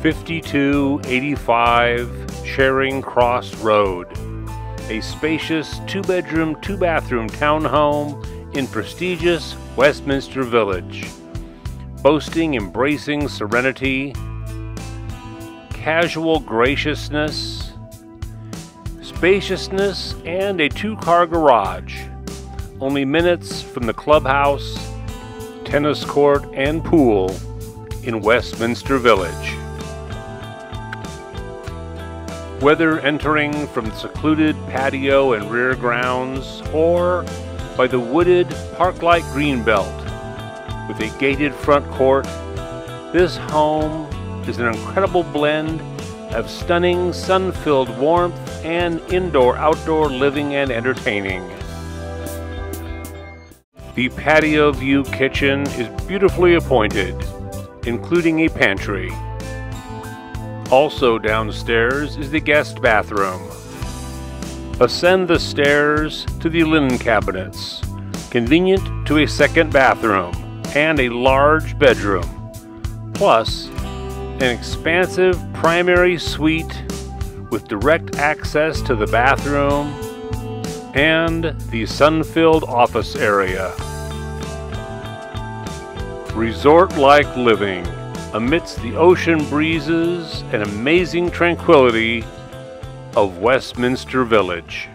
5285 Charing Cross Road, a spacious 2-bedroom, 2-bathroom townhome in prestigious Westminster Village, boasting embracing serenity, casual graciousness, spaciousness, and a 2-car garage, only minutes from the clubhouse, tennis court, and pool in Westminster Village. Whether entering from the secluded patio and rear grounds, or by the wooded park-like greenbelt with a gated front court, this home is an incredible blend of stunning sun-filled warmth and indoor-outdoor living and entertaining. The patio view kitchen is beautifully appointed, including a pantry. Also downstairs is the guest bathroom. Ascend the stairs to the linen cabinets, convenient to a second bathroom and a large bedroom, plus an expansive primary suite with direct access to the bathroom and the sun-filled office area. Resort-like living amidst the ocean breezes and amazing tranquility of Westminster Village.